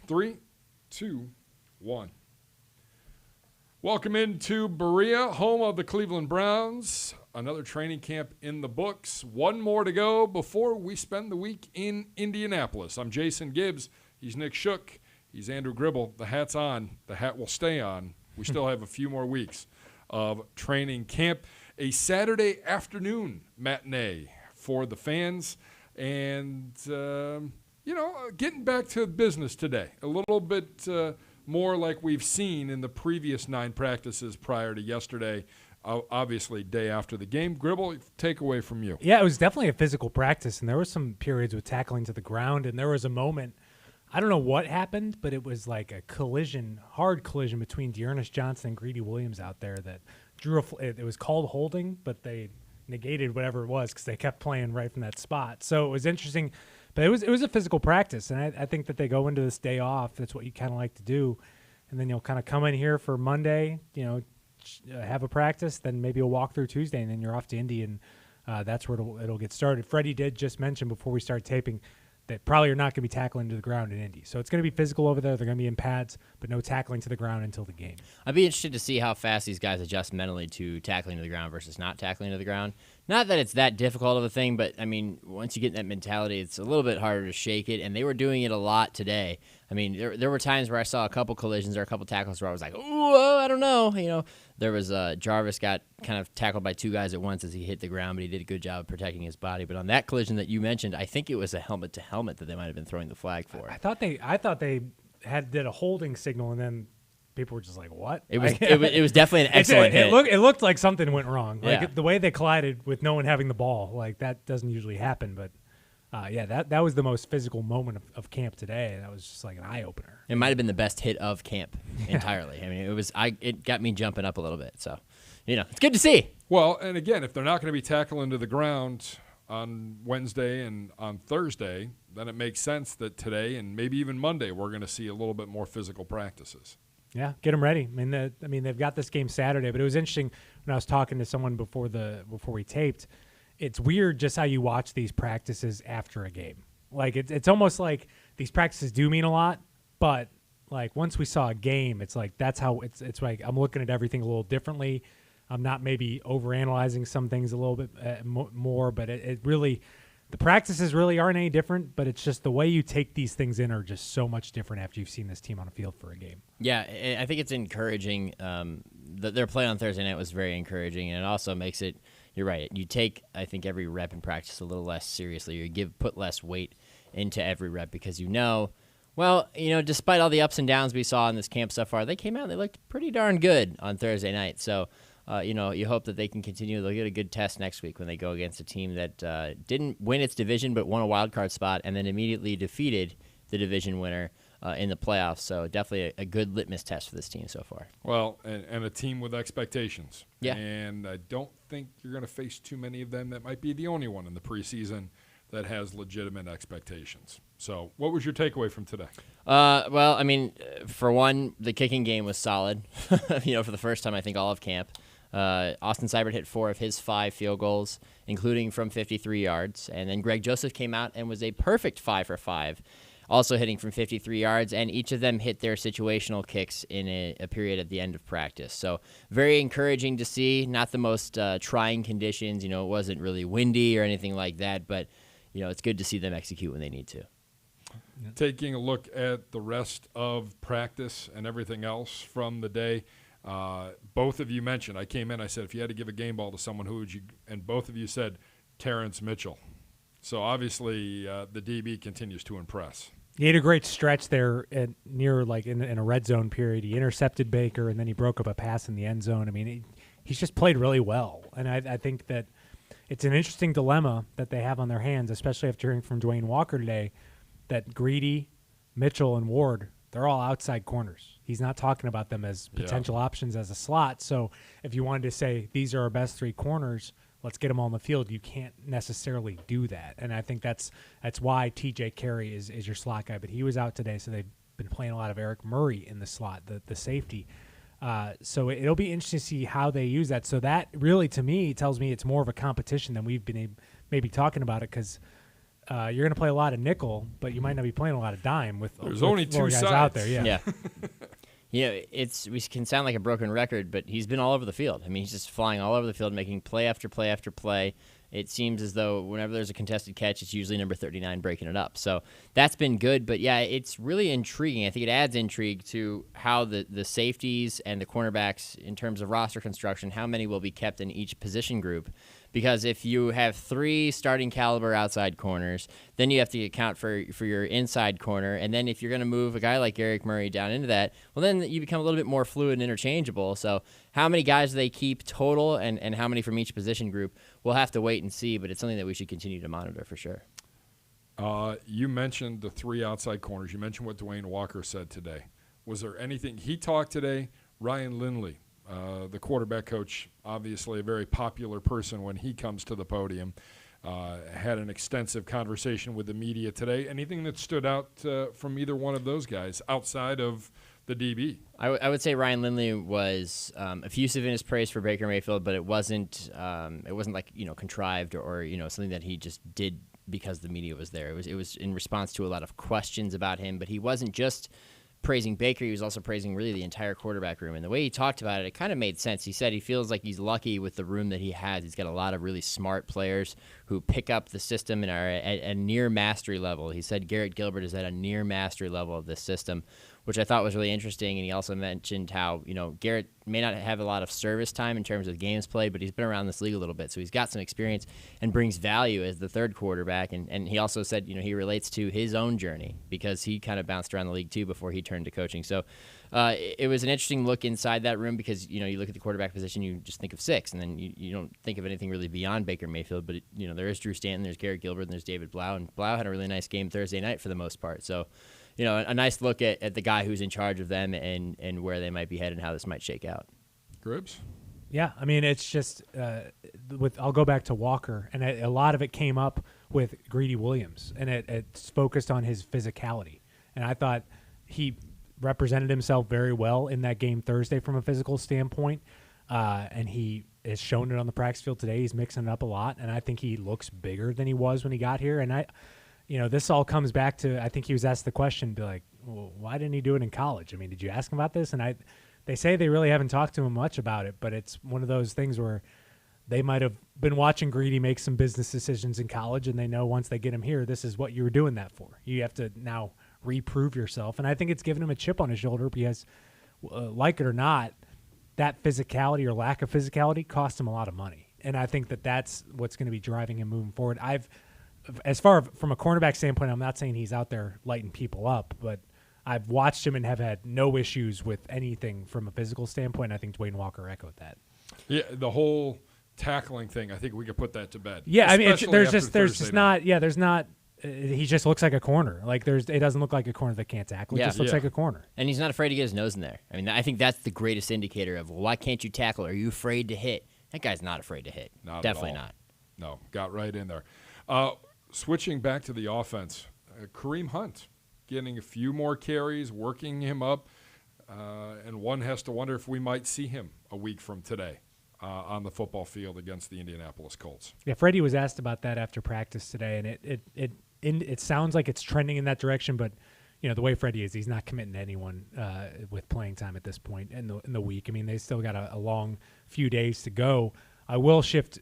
3, 2, 1. Welcome into Berea, home of the Cleveland Browns. Another training camp in the books. One more to go before we spend the week in Indianapolis. I'm Jason Gibbs. He's Nick Shook. He's Andrew Gribble. The hat's on. The hat will stay on. We still have a few more weeks of training camp. A Saturday afternoon matinee for the fans. And, getting back to business today. A little bit more like we've seen in the previous 9 practices prior to yesterday. Obviously, day after the game. Gribble, take away from you. Yeah, it was definitely a physical practice, and there were some periods with tackling to the ground, and there was a moment, I don't know what happened, but it was like a hard collision between Dearness Johnson and Greedy Williams out there that drew it was called holding, but they negated whatever it was because they kept playing right from that spot. So it was interesting, but it was a physical practice, and I think that they go into this day off. That's what you kind of like to do, and then you'll kind of come in here for Monday, have a practice, then maybe a walk through Tuesday, and then you're off to Indy, and that's where it'll get started. Freddie did just mention before we start taping that probably are not going to be tackling to the ground in Indy. So it's going to be physical over there. They're going to be in pads, but no tackling to the ground until the game. I'd be interested to see how fast these guys adjust mentally to tackling to the ground versus not tackling to the ground. Not that it's that difficult of a thing, but, once you get in that mentality, it's a little bit harder to shake it, and they were doing it a lot today. There were times where I saw a couple collisions or a couple tackles where I was like, oh, I don't know. There was Jarvis got kind of tackled by 2 guys at once as he hit the ground, but he did a good job of protecting his body. But on that collision that you mentioned, I think it was a helmet-to-helmet that they might have been throwing the flag for. I thought they did a holding signal, and then people were just like, what? It was definitely an excellent hit. It looked like something went wrong. Yeah. Like the way they collided with no one having the ball, like that doesn't usually happen. But that was the most physical moment of camp today. That was just like an eye opener. It might have been the best hit of camp entirely. It got me jumping up a little bit. So, it's good to see. Well, and again, if they're not going to be tackling to the ground on Wednesday and on Thursday, then it makes sense that today and maybe even Monday we're going to see a little bit more physical practices. Yeah, get them ready. They've got this game Saturday, but it was interesting when I was talking to someone before we taped. It's weird just how you watch these practices after a game. Like it's almost like these practices do mean a lot, but like once we saw a game, it's like that's how it's like I'm looking at everything a little differently. I'm not maybe overanalyzing some things a little bit more, but it really the practices really aren't any different, but it's just the way you take these things in are just so much different after you've seen this team on a field for a game. Yeah, I think it's encouraging. Their play on Thursday night was very encouraging, and it also makes it, you're right, you take, I think, every rep in practice a little less seriously. You put less weight into every rep because despite all the ups and downs we saw in this camp so far, they came out and they looked pretty darn good on Thursday night. So, you hope that they can continue. They'll get a good test next week when they go against a team that didn't win its division but won a wild card spot and then immediately defeated the division winner in the playoffs. So definitely a good litmus test for this team so far. Well, and a team with expectations. Yeah. And I don't think you're going to face too many of them. That might be the only one in the preseason that has legitimate expectations. So what was your takeaway from today? For one, the kicking game was solid, for the first time, I think, all of camp. Austin Seibert hit 4 of his 5 field goals, including from 53 yards. And then Greg Joseph came out and was a perfect 5 for 5, also hitting from 53 yards. And each of them hit their situational kicks in a period at the end of practice. So very encouraging to see. Not the most trying conditions. It wasn't really windy or anything like that. But, it's good to see them execute when they need to. Taking a look at the rest of practice and everything else from the day, both of you mentioned, I came in, I said, if you had to give a game ball to someone, who would you? And both of you said Terrence Mitchell. So obviously the DB continues to impress. He had a great stretch there in a red zone period. He intercepted Baker, and then he broke up a pass in the end zone. He's just played really well. And I think that it's an interesting dilemma that they have on their hands, especially after hearing from Dwayne Walker today, that Greedy, Mitchell, and Ward, they're all outside corners. He's not talking about them as potential options as a slot. So if you wanted to say these are our best 3 corners, let's get them all on the field, you can't necessarily do that. And I think that's why TJ Carey is your slot guy. But he was out today, so they've been playing a lot of Eric Murray in the slot, the safety. So it'll be interesting to see how they use that. So that really, to me, tells me it's more of a competition than we've been maybe talking about it, because you're going to play a lot of nickel, but you might not be playing a lot of dime with There's with only more two guys sides. out there. Yeah. Yeah. We can sound like a broken record, but he's been all over the field. I mean, he's just flying all over the field, making play after play after play. It seems as though whenever there's a contested catch, it's usually number 39 breaking it up. So that's been good. But, yeah, it's really intriguing. I think it adds intrigue to how the safeties and the cornerbacks, in terms of roster construction, how many will be kept in each position group. Because if you have 3 starting caliber outside corners, then you have to account for your inside corner. And then if you're going to move a guy like Eric Murray down into that, well, then you become a little bit more fluid and interchangeable. So how many guys do they keep total and how many from each position group, we'll have to wait and see. But it's something that we should continue to monitor for sure. You mentioned the 3 outside corners. You mentioned what Dwayne Walker said today. Was there anything he talked today? Ryan Lindley, the quarterback coach, obviously a very popular person when he comes to the podium, had an extensive conversation with the media today. Anything that stood out from either one of those guys outside of the DB? I would say Ryan Lindley was effusive in his praise for Baker Mayfield, but it wasn't like contrived or something that he just did because the media was there. It was in response to a lot of questions about him, but he wasn't just praising Baker, he was also praising really the entire quarterback room. And the way he talked about it kind of made sense. He said he feels like he's lucky with the room that he has. He's got a lot of really smart players who pick up the system and are at a near mastery level. He said Garrett Gilbert is at a near mastery level of this system, which I thought was really interesting. And he also mentioned how, Garrett may not have a lot of service time in terms of games played, but he's been around this league a little bit. So he's got some experience and brings value as the third quarterback. And he also said, he relates to his own journey because he kind of bounced around the league too before he turned to coaching. So it was an interesting look inside that room because, you look at the quarterback position, you just think of 6, and then you don't think of anything really beyond Baker Mayfield. But, there is Drew Stanton, there's Garrett Gilbert, and there's David Blau. And Blau had a really nice game Thursday night for the most part. So, a nice look at the guy who's in charge of them and where they might be headed and how this might shake out. Gribbs? Yeah, I mean, it's just I'll go back to Walker, and a lot of it came up with Greedy Williams, and it's focused on his physicality. And I thought he represented himself very well in that game Thursday from a physical standpoint, and he has shown it on the practice field today. He's mixing it up a lot, and I think he looks bigger than he was when he got here. And this all comes back to, I think he was asked the question, be like, well, why didn't he do it in college? I mean, did you ask him about this? And they say they really haven't talked to him much about it, but it's one of those things where they might have been watching Greedy make some business decisions in college, and they know once they get him here, this is what you were doing that for. You have to now reprove yourself. And I think it's given him a chip on his shoulder because, like it or not, that physicality or lack of physicality cost him a lot of money. And I think that's what's going to be driving him moving forward. As far from a cornerback standpoint, I'm not saying he's out there lighting people up, but I've watched him and have had no issues with anything from a physical standpoint. I think Dwayne Walker echoed that. Yeah, the whole tackling thing, I think we could put that to bed. Yeah, I mean, there's not. He just looks like a corner. Like it doesn't look like a corner that can't tackle. He just looks like a corner. And he's not afraid to get his nose in there. I mean, I think that's the greatest indicator of, well, why can't you tackle? Are you afraid to hit? That guy's not afraid to hit. Definitely not. No, got right in there. Switching back to the offense, Kareem Hunt getting a few more carries, working him up, and one has to wonder if we might see him a week from today on the football field against the Indianapolis Colts. Yeah, Freddie was asked about that after practice today, and it sounds like it's trending in that direction, but the way Freddie is, he's not committing to anyone with playing time at this point in the week. I mean, they still got a long few days to go. I will shift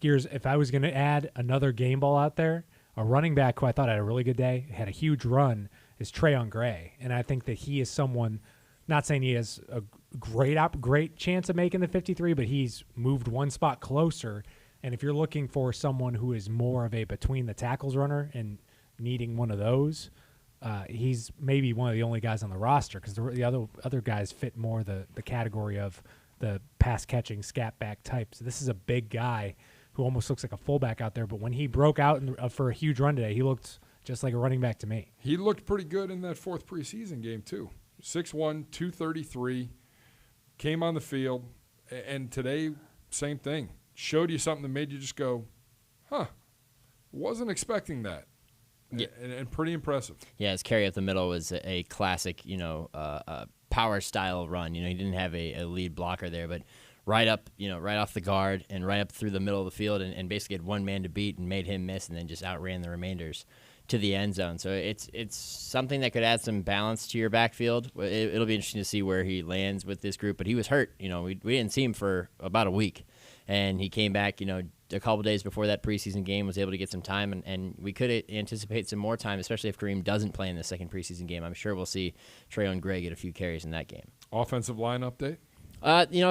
gears. If I was going to add another game ball out there, a running back who I thought had a really good day, had a huge run, is Trayon Gray. And I think that he is someone, not saying he has a great chance of making the 53, but he's moved one spot closer. And if you're looking for someone who is more of a between the tackles runner and needing one of those, he's maybe one of the only guys on the roster because the other guys fit more the category of the pass-catching, scat-back type. So this is a big guy who almost looks like a fullback out there. But when he broke out for a huge run today, he looked just like a running back to me. He looked pretty good in that 4th preseason game, too. 6'1", 233, came on the field, and today, same thing. Showed you something that made you just go, wasn't expecting that. Yeah. And pretty impressive. Yeah, his carry up the middle was a classic, power style run. He didn't have a lead blocker there, but right up, right off the guard and right up through the middle of the field, and basically had one man to beat and made him miss, and then just outran the remainders to the end zone. So it's something that could add some balance to your backfield. It'll be interesting to see where he lands with this group. But he was hurt. We didn't see him for about a week, and he came back. A couple days before that preseason game, was able to get some time, and we could anticipate some more time, especially if Kareem doesn't play in the second preseason game. I'm sure we'll see Traylon Gray get a few carries in that game. Offensive line update?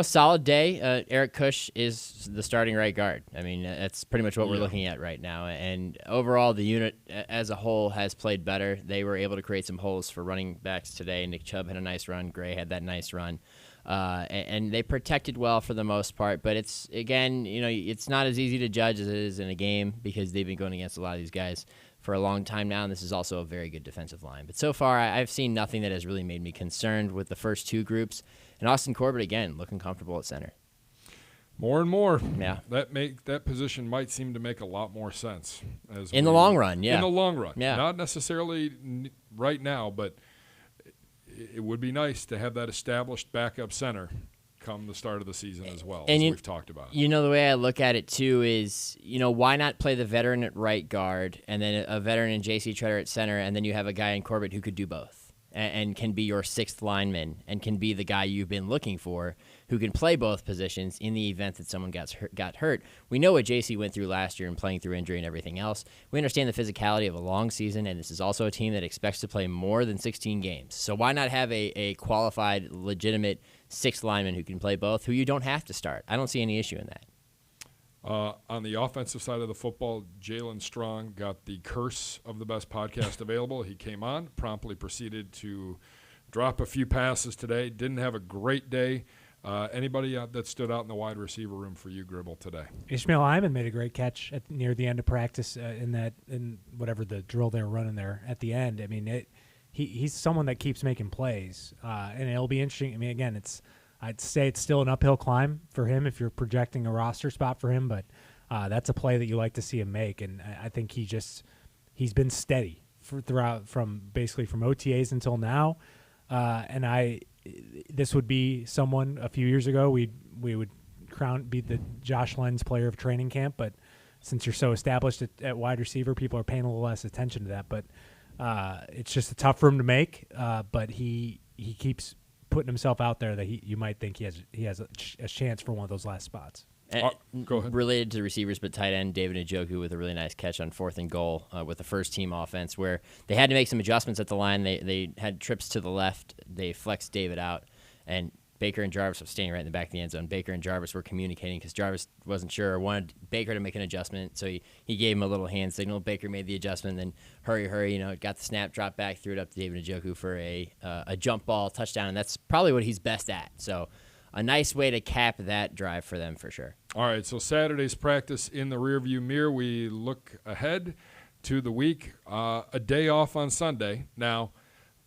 Solid day. Eric Kush is the starting right guard. I mean, that's pretty much what we're looking at right now. And overall, the unit as a whole has played better. They were able to create some holes for running backs today. Nick Chubb had a nice run. Gray had that nice run. And they protected well for the most part. But it's, again, it's not as easy to judge as it is in a game because they've been going against a lot of these guys for a long time now, and this is also a very good defensive line. But so far, I've seen nothing that has really made me concerned with the first two groups. And Austin Corbett, again, looking comfortable at center. More and more. Yeah. That position might seem to make a lot more sense. In the long run, yeah. In the long run. Yeah. Not necessarily right now, but it would be nice to have that established backup center come the start of the season as well, as we've talked about. The way I look at it, too, is, why not play the veteran at right guard and then a veteran in J.C. Treader at center, and then you have a guy in Corbett who could do both and can be your sixth lineman and can be the guy you've been looking for who can play both positions in the event that someone got hurt. We know what J.C. went through last year and playing through injury and everything else. We understand the physicality of a long season, and this is also a team that expects to play more than 16 games. So why not have a qualified, legitimate sixth lineman who can play both, who you don't have to start? I don't see any issue in that. On the offensive side of the football, Jalen Strong got the curse of the best podcast available. He came on, promptly proceeded to drop a few passes today. Didn't have a great day. Anybody that stood out in the wide receiver room for you, Gribble, today? Ishmael Hyman made a great catch near the end of practice in whatever the drill they were running there at the end. I mean, he's someone that keeps making plays, and it'll be interesting. I mean, again, I'd say it's still an uphill climb for him if you're projecting a roster spot for him, but that's a play that you like to see him make, and I think he's been steady throughout from OTAs until now, and this would be someone a few years ago we would be the Josh Lenz player of training camp, but since you're so established at wide receiver, people are paying a little less attention to that, but it's just a tough room to make, but he keeps putting himself out there that you might think he has a chance for one of those last spots. Go ahead. Related to the receivers, but tight end David Njoku with a really nice catch on 4th and goal with the first team offense where they had to make some adjustments at the line. They had trips to the left. They flexed David out, and Baker and Jarvis were standing right in the back of the end zone. Baker and Jarvis were communicating because Jarvis wasn't sure or wanted Baker to make an adjustment, so he gave him a little hand signal. Baker made the adjustment, then hurry, got the snap, dropped back, threw it up to David Njoku for a jump ball touchdown, and that's probably what he's best at. So a nice way to cap that drive for them for sure. All right, so Saturday's practice in the rearview mirror. We look ahead to the week. A day off on Sunday. Now,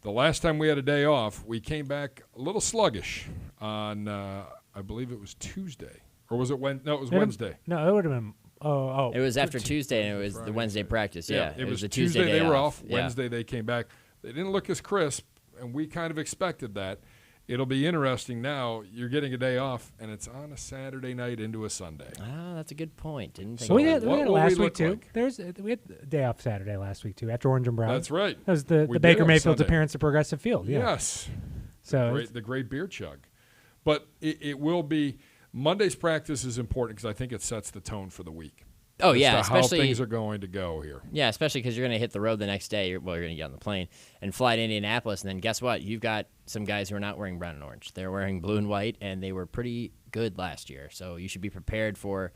the last time we had a day off, we came back a little sluggish on, I believe it was Tuesday. Or was it Wednesday? No, it was Wednesday. No, it would have been It was after Tuesday, and it was the Wednesday practice. Yeah, it was the Tuesday they were off. Yeah. Wednesday they came back. They didn't look as crisp, and we kind of expected that. It'll be interesting now. You're getting a day off, and it's on a Saturday night into a Sunday. Ah, that's a good point. Didn't think so we had what it will last we week too. like? We had a day off Saturday last week too after Orange and Brown. That's right. That was the We Baker did on Mayfield's Sunday. appearance at Progressive Field. Yeah. Yes. So the great beer chug. But it will be Monday's practice is important because I think it sets the tone for the week. Oh, as yeah, to especially how things are going to go here. Yeah, especially because you're going to hit the road the next day. You're going to get on the plane and fly to Indianapolis, and then guess what? You've got some guys who are not wearing brown and orange. They're wearing blue and white, and they were pretty good last year. So you should be prepared for,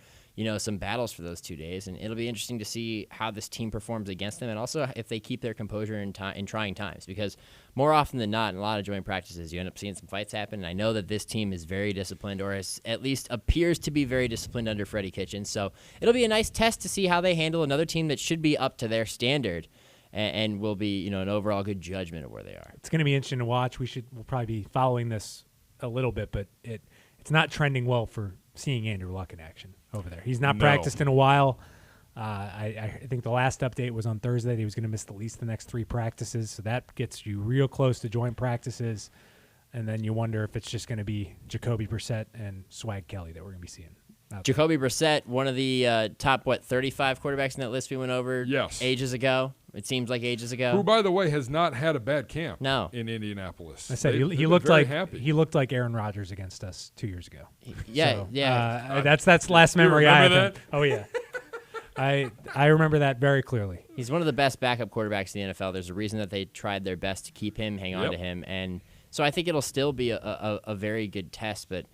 some battles for those 2 days, and it'll be interesting to see how this team performs against them, and also if they keep their composure in trying times. Because more often than not, in a lot of joint practices, you end up seeing some fights happen. And I know that this team is very disciplined, or at least appears to be very disciplined under Freddie Kitchens. So it'll be a nice test to see how they handle another team that should be up to their standard, and will be an overall good judgment of where they are. it's going to be interesting to watch. We'll probably be following this a little bit, but it's not trending well for seeing Andrew Luck in action over there. He's not practiced in a while. I think the last update was on Thursday that he was going to miss at least the next 3 practices, so that gets you real close to joint practices. And then you wonder if it's just going to be Jacoby Brissett and Swag Kelly that we're going to be seeing. Jacoby Brissett, one of the top, 35 quarterbacks in that list we went over Yes. ages ago. It seems like ages ago. Who, by the way, has not had a bad camp No. in Indianapolis. I said They've he been looked very like happy. he looked like Aaron Rodgers against us 2 years ago. Yeah, So, yeah. That's last memory I have. remember Oh yeah, I remember that very clearly. He's one of the best backup quarterbacks in the NFL. There's a reason that they tried their best to keep him, hang on Yep. to him. And so I think it'll still be a very good test. But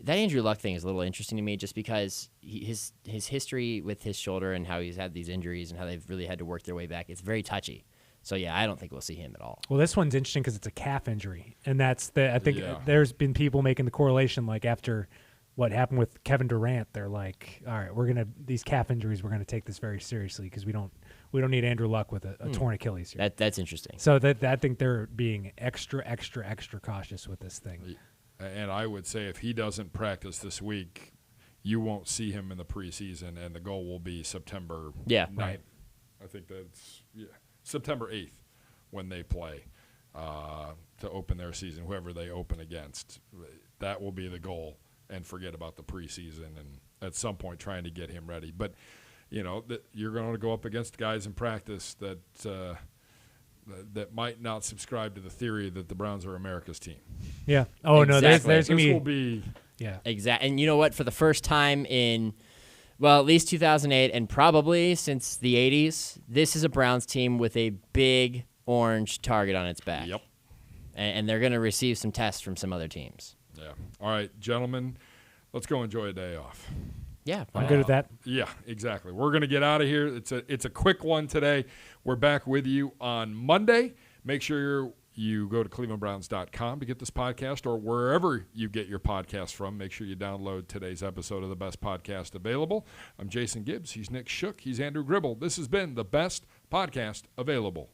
that Andrew Luck thing is a little interesting to me just because his history with his shoulder and how he's had these injuries and how they've really had to work their way back, it's very touchy. So, yeah, I don't think we'll see him at all. Well, this one's interesting because it's a calf injury, and I think Yeah. there's been people making the correlation like after what happened with Kevin Durant, they're like, all right, these calf injuries, we're gonna take this very seriously because we don't need Andrew Luck with a torn Achilles here. That's interesting. So I think they're being extra cautious with this thing. And I would say if he doesn't practice this week, you won't see him in the preseason, and the goal will be September 9th. Right. I think that's September 8th when they play to open their season, whoever they open against. That will be the goal, and forget about the preseason and at some point trying to get him ready. But, you're going to go up against guys in practice that might not subscribe to the theory that the Browns are America's team. Yeah. Oh Exactly. no, there's gonna This be. will be Yeah. Exactly. And you know what? For the first time in, at least 2008 and probably since the 80s, this is a Browns team with a big orange target on its back. Yep. And they're going to receive some tests from some other teams. Yeah. All right, gentlemen, let's go enjoy a day off. Yeah. I'm good with that. Yeah, exactly. We're going to get out of here. It's a quick one today. We're back with you on Monday. Make sure you go to clevelandbrowns.com to get this podcast, or wherever you get your podcast from. Make sure you download today's episode of the best podcast available. I'm Jason Gibbs. He's Nick Shook. He's Andrew Gribble. This has been the best podcast available.